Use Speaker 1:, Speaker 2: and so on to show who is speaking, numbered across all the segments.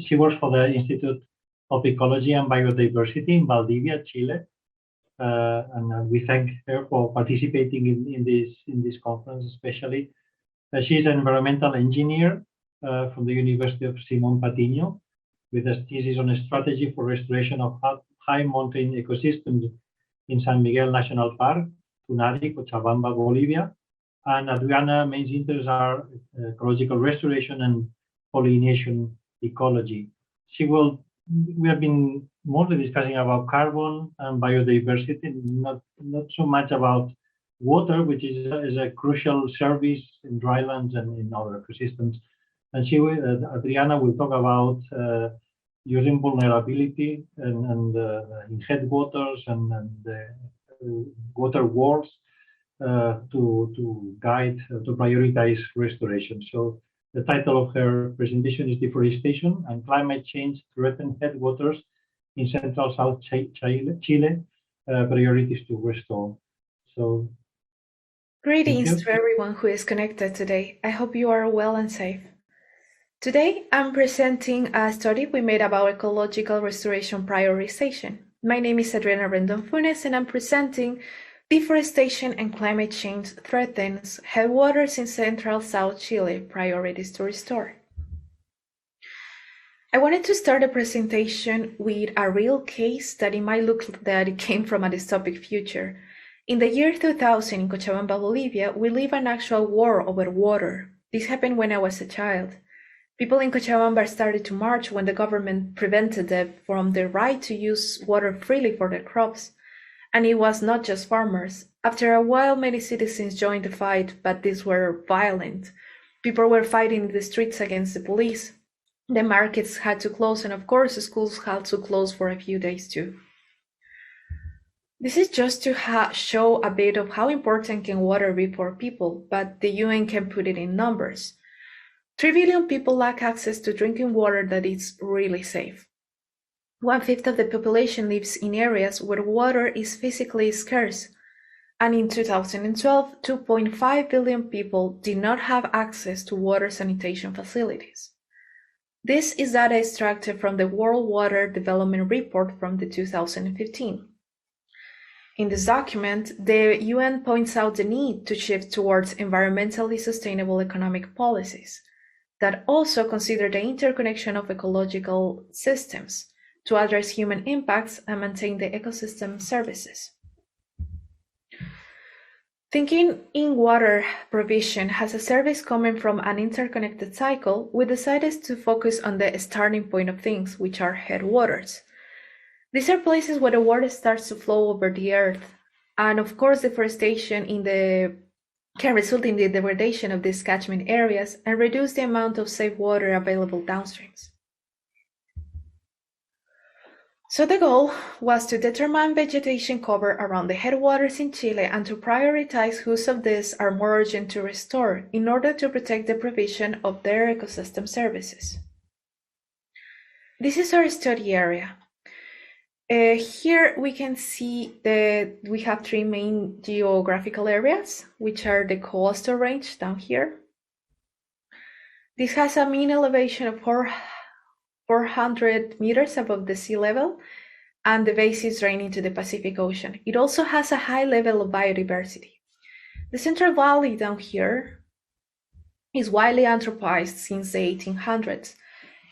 Speaker 1: she works for the Institute of Ecology and Biodiversity in Valdivia, Chile. And we thank her for participating in this conference, especially. She's an environmental engineer from the University of Simón Patiño, with a thesis on a strategy for restoration of high mountain ecosystems in San Miguel National Park, Tunari, Cochabamba, Bolivia. And Adriana's main interests are ecological restoration and pollination ecology. We have been mostly discussing about carbon and biodiversity, not so much about water, which is a crucial service in drylands and in other ecosystems. And Adriana will talk about using vulnerability and in headwaters and water wars to guide, to prioritize restoration. So the title of her presentation is Deforestation and Climate Change Threaten Headwaters in Central South Chile, Priorities to Restore. So,
Speaker 2: greetings to everyone who is connected today. I hope you are well and safe. Today, I'm presenting a study we made about ecological restoration prioritization. My name is Adriana Rendón-Funes, and I'm presenting Deforestation and Climate Change Threatens Headwaters in Central South Chile, Priorities to Restore. I wanted to start the presentation with a real case that it might look that it came from a dystopic future. In the year 2000 in Cochabamba, Bolivia, we lived an actual war over water. This happened when I was a child. People in Cochabamba started to march when the government prevented them from the right to use water freely for their crops. And it was not just farmers. After a while, many citizens joined the fight, but these were violent. People were fighting in the streets against the police. The markets had to close, and of course, the schools had to close for a few days too. This is just to show a bit of how important can water be for people, but the UN can put it in numbers. 3 billion people lack access to drinking water that is really safe. 1/5 of the population lives in areas where water is physically scarce. And in 2012, 2.5 billion people did not have access to water sanitation facilities. This is data extracted from the World Water Development Report from the 2015. In this document, the UN points out the need to shift towards environmentally sustainable economic policies that also consider the interconnection of ecological systems to address human impacts and maintain the ecosystem services. Thinking in water provision as a service coming from an interconnected cycle, we decided to focus on the starting point of things, which are headwaters. These are places where the water starts to flow over the earth, and of course deforestation can result in the degradation of these catchment areas and reduce the amount of safe water available downstreams. So the goal was to determine vegetation cover around the headwaters in Chile and to prioritize whose of these are more urgent to restore in order to protect the provision of their ecosystem services. This is our study area. Here we can see that we have 3 main geographical areas, which are the coastal range down here. This has a mean elevation of 400 meters above the sea level, and the base is draining to the Pacific Ocean. It also has a high level of biodiversity. The Central Valley down here is widely anthropized since the 1800s.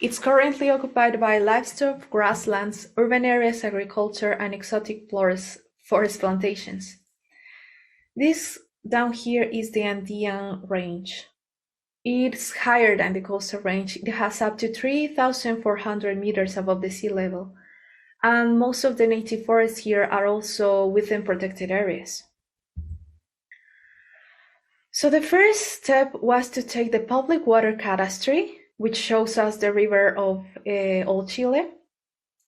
Speaker 2: It's currently occupied by livestock, grasslands, urban areas, agriculture, and exotic forest plantations. This down here is the Andean range. It's higher than the coastal range. It has up to 3,400 meters above the sea level. And most of the native forests here are also within protected areas. So the first step was to take the public water cadastry, which shows us the river of all Chile,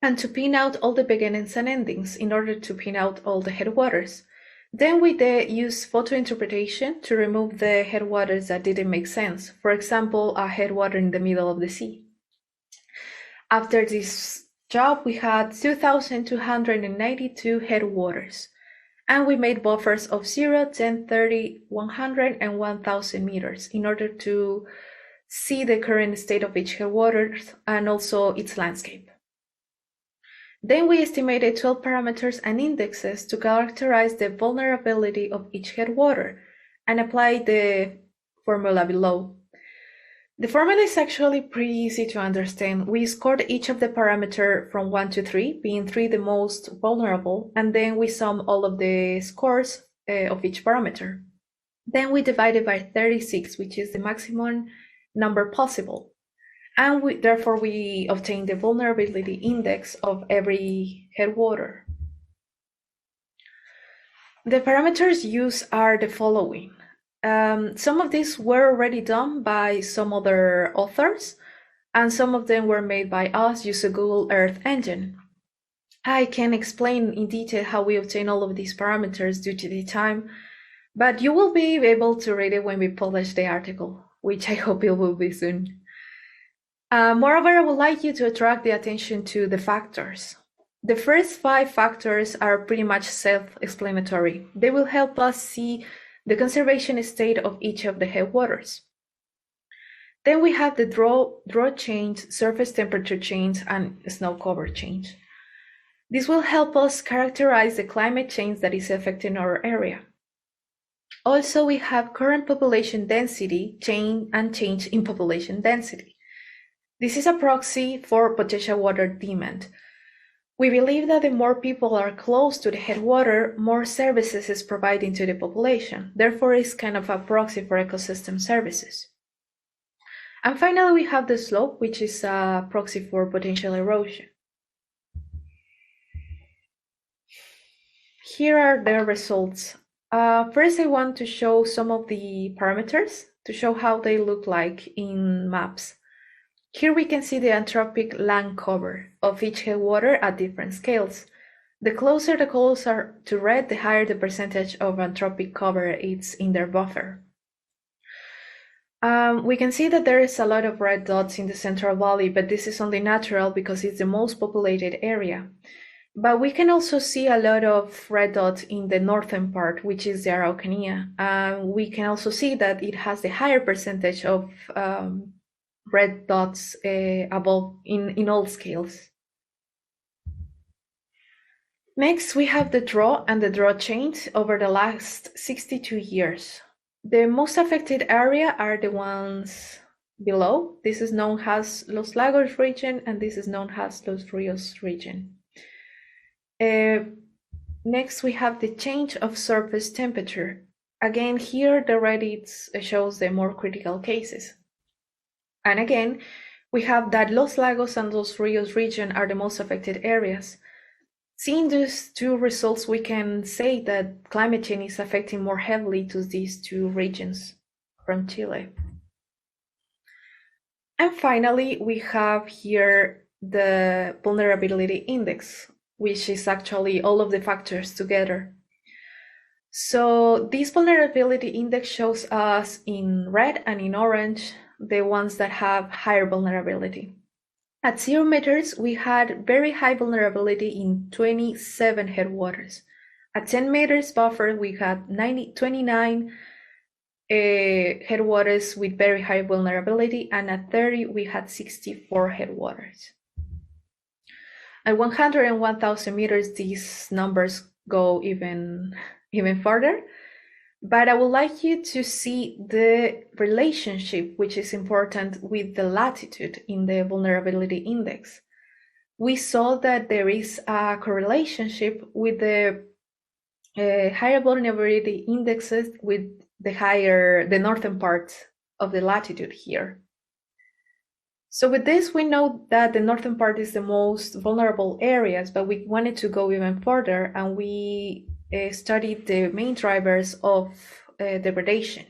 Speaker 2: and to pin out all the beginnings and endings in order to pin out all the headwaters. Then we use photo interpretation to remove the headwaters that didn't make sense. For example, a headwater in the middle of the sea. After this job, we had 2,292 headwaters, and we made buffers of 0, 10, 30, 100, and 1,000 meters in order to see the current state of each headwaters and also its landscape. Then we estimated 12 parameters and indexes to characterize the vulnerability of each headwater and applied the formula below. The formula is actually pretty easy to understand. We scored each of the parameters from 1 to 3, being 3 the most vulnerable, and then we sum all of the scores of each parameter. Then we divided by 36, which is the maximum number possible. And therefore we obtain the vulnerability index of every headwater. The parameters used are the following. Some of these were already done by some other authors, and some of them were made by us using Google Earth Engine. I can explain in detail how we obtain all of these parameters due to the time, but you will be able to read it when we publish the article, which I hope it will be soon. Moreover, I would like you to attract the attention to the factors. The first 5 factors are pretty much self-explanatory. They will help us see the conservation state of each of the headwaters. Then we have the drought change, surface temperature change, and snow cover change. This will help us characterize the climate change that is affecting our area. Also, we have current population density change and change in population density. This is a proxy for potential water demand. We believe that the more people are close to the headwater, more services is providing to the population. Therefore, it's kind of a proxy for ecosystem services. And finally, we have the slope, which is a proxy for potential erosion. Here are the results. First, I want to show some of the parameters to show how they look like in maps. Here we can see the anthropic land cover of each headwater at different scales. The closer the colors are to red, the higher the percentage of anthropic cover is in their buffer. We can see that there is a lot of red dots in the Central Valley, but this is only natural because it's the most populated area. But we can also see a lot of red dots in the northern part, which is the Araucanía. We can also see that it has the higher percentage of red dots above in all scales. Next, we have the drought and the drought change over the last 62 years. The most affected area are the ones below. This is known as Los Lagos region, and this is known as Los Rios region. Next, we have the change of surface temperature. Again, here the red shows the more critical cases. And again, we have that Los Lagos and Los Rios region are the most affected areas. Seeing these two results, we can say that climate change is affecting more heavily to these two regions from Chile. And finally, we have here the vulnerability index, which is actually all of the factors together. So this vulnerability index shows us in red and in orange the ones that have higher vulnerability. At 0 meters, we had very high vulnerability in 27 headwaters. At 10 meters buffer, we had 29 headwaters with very high vulnerability, and at 30, we had 64 headwaters. At 100 and 1,000 meters, these numbers go even further. But I would like you to see the relationship, which is important, with the latitude in the vulnerability index. We saw that there is a correlation with the higher vulnerability indexes with the northern part of the latitude here. So with this, we know that the northern part is the most vulnerable areas, but we wanted to go even further, and we studied the main drivers of degradation.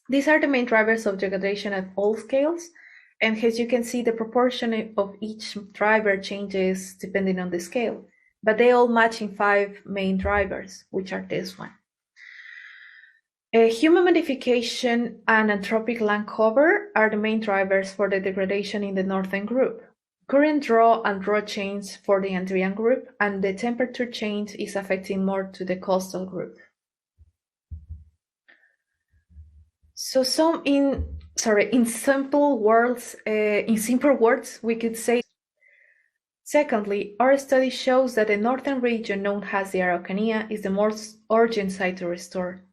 Speaker 2: These are the main drivers of degradation at all scales, and as you can see, the proportion of each driver changes depending on the scale, but they all match in 5 main drivers, which are this one. Human modification and anthropic land cover are the main drivers for the degradation in the northern group. Current drought and drought change for the Andean group, and the temperature change is affecting more to the coastal group. So in simple words, we could say. Secondly, our study shows that the northern region known as the Araucanía is the most urgent site to restore.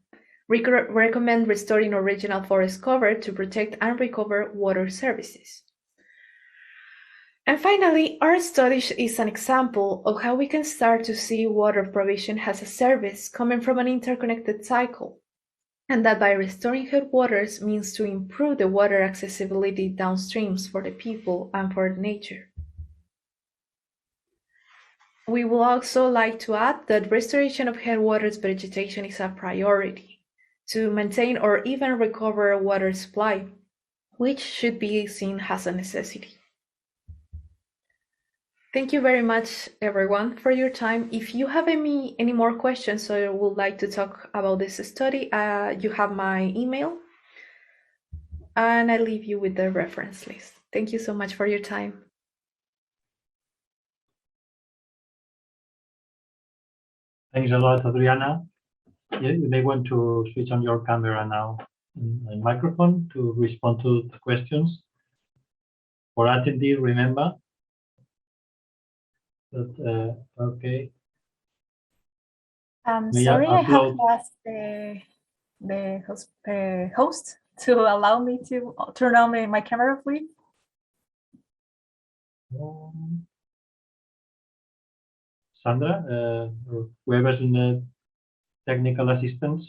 Speaker 2: We recommend restoring original forest cover to protect and recover water services. And finally, our study is an example of how we can start to see water provision as a service coming from an interconnected cycle, and that by restoring headwaters means to improve the water accessibility downstreams for the people and for nature. We would also like to add that restoration of headwaters vegetation is a priority to maintain or even recover water supply, which should be seen as a necessity. Thank you very much, everyone, for your time. If you have any more questions or would like to talk about this study, you have my email, and I leave you with the reference list. Thank you so much for your time.
Speaker 1: Thanks a lot, Adriana. You may want to switch on your camera now and microphone to respond to the questions. For attendee, remember that, okay.
Speaker 3: Sorry, I have to ask the host to allow me to turn on my camera, please.
Speaker 1: Sandra, whoever's in the technical assistance.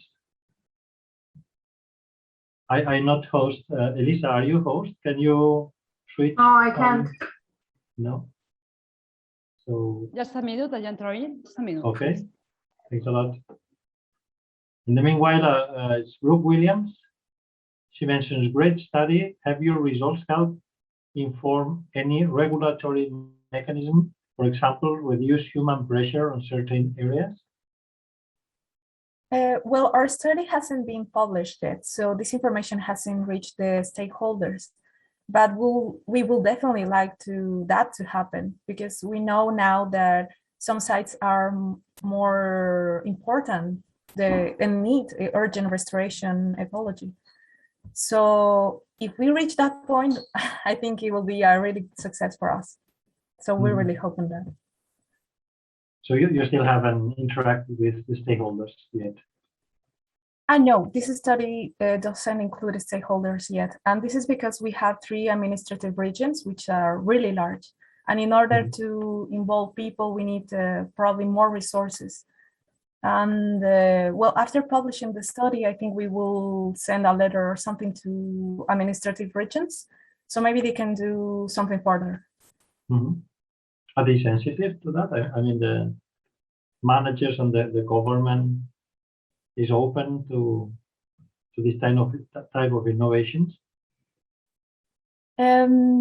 Speaker 1: I'm not host. Elisa, are you host? Can you switch?
Speaker 4: Oh, I can't.
Speaker 1: No. So.
Speaker 4: Just a minute, I enter in. Just a minute.
Speaker 1: Okay. Thanks a lot. In the meanwhile, it's Brooke Williams. She mentions great study. Have your results helped inform any regulatory mechanism? For example, reduce human pressure on certain areas?
Speaker 3: Well, our study hasn't been published yet, so this information hasn't reached the stakeholders. But we will definitely like that to happen, because we know now that some sites are more important and need urgent restoration ecology. So if we reach that point, I think it will be a really success for us. So we're really hoping that.
Speaker 1: So you still haven't interacted with the stakeholders yet?
Speaker 3: No, this study doesn't include stakeholders yet. And this is because we have 3 administrative regions, which are really large. And in order to involve people, we need probably more resources. And well, after publishing the study, I think we will send a letter or something to administrative regions. So maybe they can do something further.
Speaker 1: Are they sensitive to that? I mean, the managers and the government is open to this type of innovations?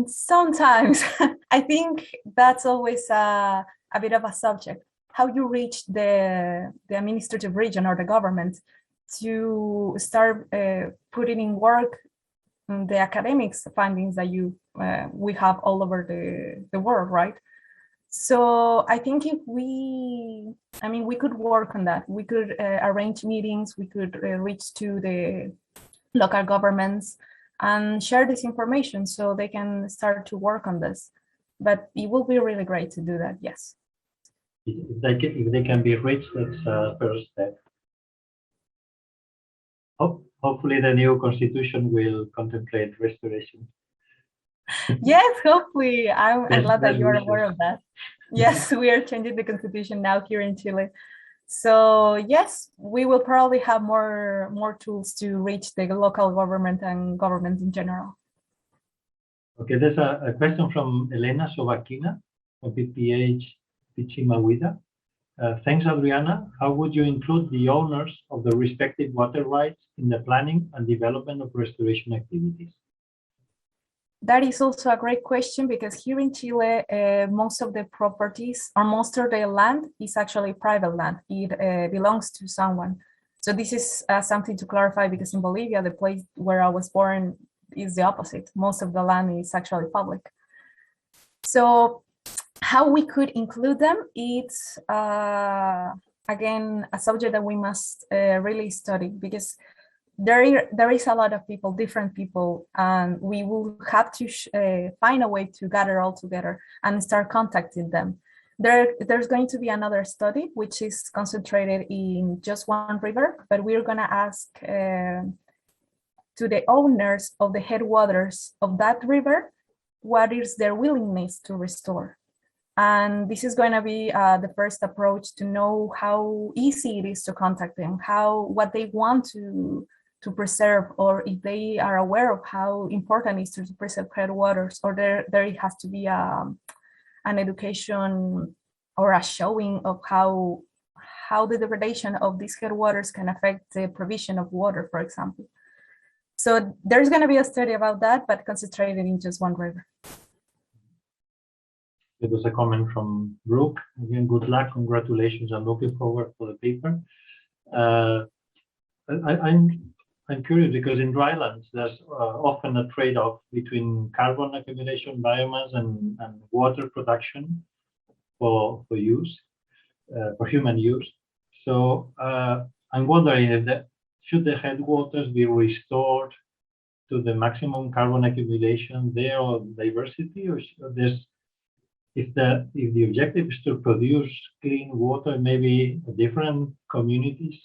Speaker 3: Sometimes. I think that's always a bit of a subject. How you reach the administrative region or the government to start putting in work the academics findings that we have all over the world, right? So I think if we could work on that. We could arrange meetings, we could reach to the local governments and share this information so they can start to work on this. But it will be really great to do that, yes.
Speaker 1: If they can be reached, that's a first step. Hopefully the new constitution will contemplate restoration.
Speaker 3: Yes, hopefully. I'm glad that you are aware of that. Yes, we are changing the constitution now here in Chile. So yes, we will probably have more tools to reach the local government and government in general.
Speaker 1: Okay, there's a question from Elena Sobakina of BPH Pichimawida. Thanks, Adriana. How would you include the owners of the respective water rights in the planning and development of restoration activities?
Speaker 3: That is also a great question, because here in Chile, most of the properties or most of the land is actually private land. It belongs to someone. So this is something to clarify, because in Bolivia, the place where I was born, is the opposite. Most of the land is actually public. So how we could include them, it's again a subject that we must really study, because there is a lot of people, different people, and we will have to find a way to gather all together and start contacting them. There's going to be another study which is concentrated in just one river, but we're going to ask to the owners of the headwaters of that river what is their willingness to restore. And this is going to be the first approach to know how easy it is to contact them, what they want to preserve, or if they are aware of how important it is to preserve headwaters, or there has to be an education or a showing of how the degradation of these headwaters can affect the provision of water, for example. So there's going to be a study about that, but concentrated in just one river.
Speaker 1: There was a comment from Brooke. Again, good luck, congratulations. I'm looking forward for the paper. I'm curious because in drylands, there's often a trade-off between carbon accumulation, biomass, and water production for use, for human use. So I'm wondering if should the headwaters be restored to the maximum carbon accumulation there or diversity, or if the objective is to produce clean water, maybe different communities?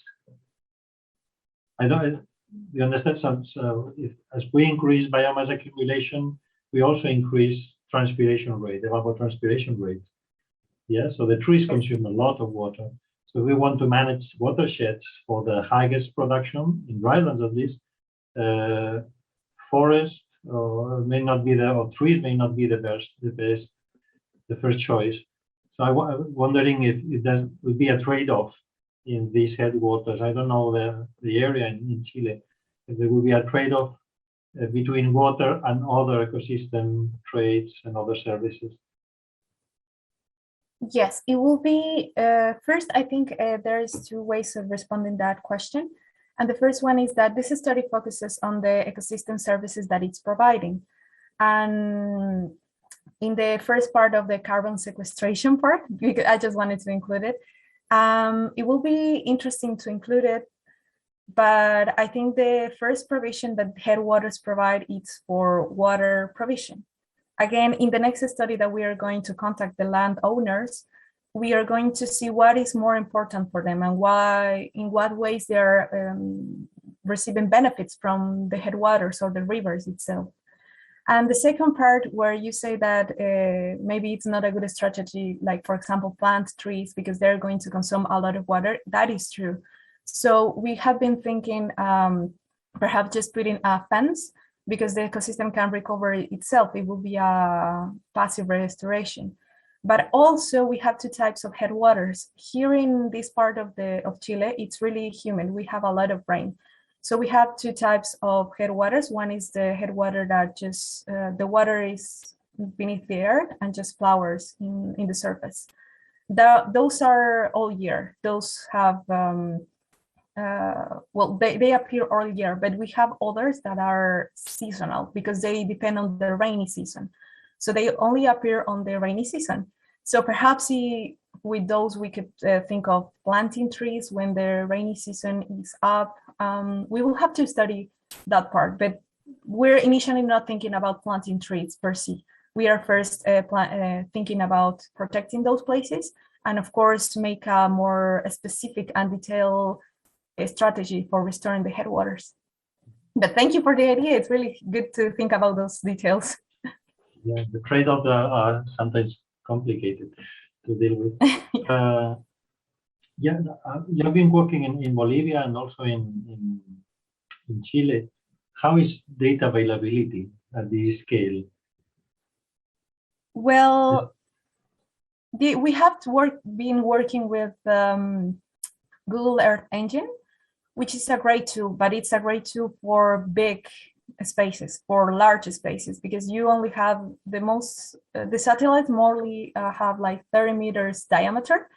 Speaker 1: You understand? So as we increase biomass accumulation, we also increase transpiration rate, evapotranspiration rate. Yeah, so the trees consume a lot of water. So we want to manage watersheds for the highest production in drylands, at least. Forest may not be or trees may not be the first choice. So I'm wondering if there would be a trade-off in these headwaters. I don't know the area in Chile. If there will be a trade-off between water and other ecosystem traits and other services.
Speaker 3: Yes, it will be. First, I think there's two ways of responding that question. And the first one is that this study focuses on the ecosystem services that it's providing. And in the first part of the carbon sequestration part, because I just wanted to include it, it will be interesting to include it. But I think the first provision that headwaters provide is for water provision. Again, in the next study that we are going to contact the landowners, we are going to see what is more important for them and in what ways they are receiving benefits from the headwaters or the rivers itself. And the second part where you say that maybe it's not a good strategy, like for example, plant trees because they're going to consume a lot of water, that is true. So we have been thinking perhaps just putting a fence because the ecosystem can recover itself. It will be a passive restoration. But also we have two types of headwaters. Here in this part of Chile, it's really humid. We have a lot of rain. So we have two types of headwaters. One is the headwater that just, the water is beneath the earth and just flowers in the surface. Those are all year. Those have, well, they appear all year, but we have others that are seasonal because they depend on the rainy season. So they only appear on the rainy season. So perhaps with those, we could think of planting trees when the rainy season is up. We will have to study that part, but we're initially not thinking about planting trees per se. We are first thinking about protecting those places, and of course, to make a more specific and detailed strategy for restoring the headwaters. But thank you for the idea. It's really good to think about those details.
Speaker 1: Yeah, the trade-offs are sometimes complicated to deal with. Yeah, you have been working in Bolivia and also in Chile. How is data availability at this scale?
Speaker 3: Well, we have been working with Google Earth Engine, which is a great tool, but it's a great tool for big spaces, for large spaces, because you only have the satellites mostly have like 30 meters diameter.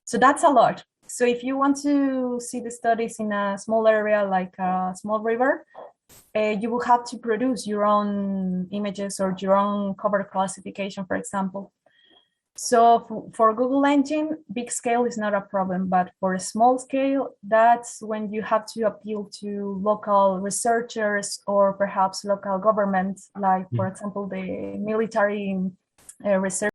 Speaker 3: So that's a lot. So if you want to see the studies in a small area, like a small river, you will have to produce your own images or your own cover classification, for example. So for Google Engine, big scale is not a problem, but for a small scale, that's when you have to appeal to local researchers or perhaps local governments, like, for example, the military research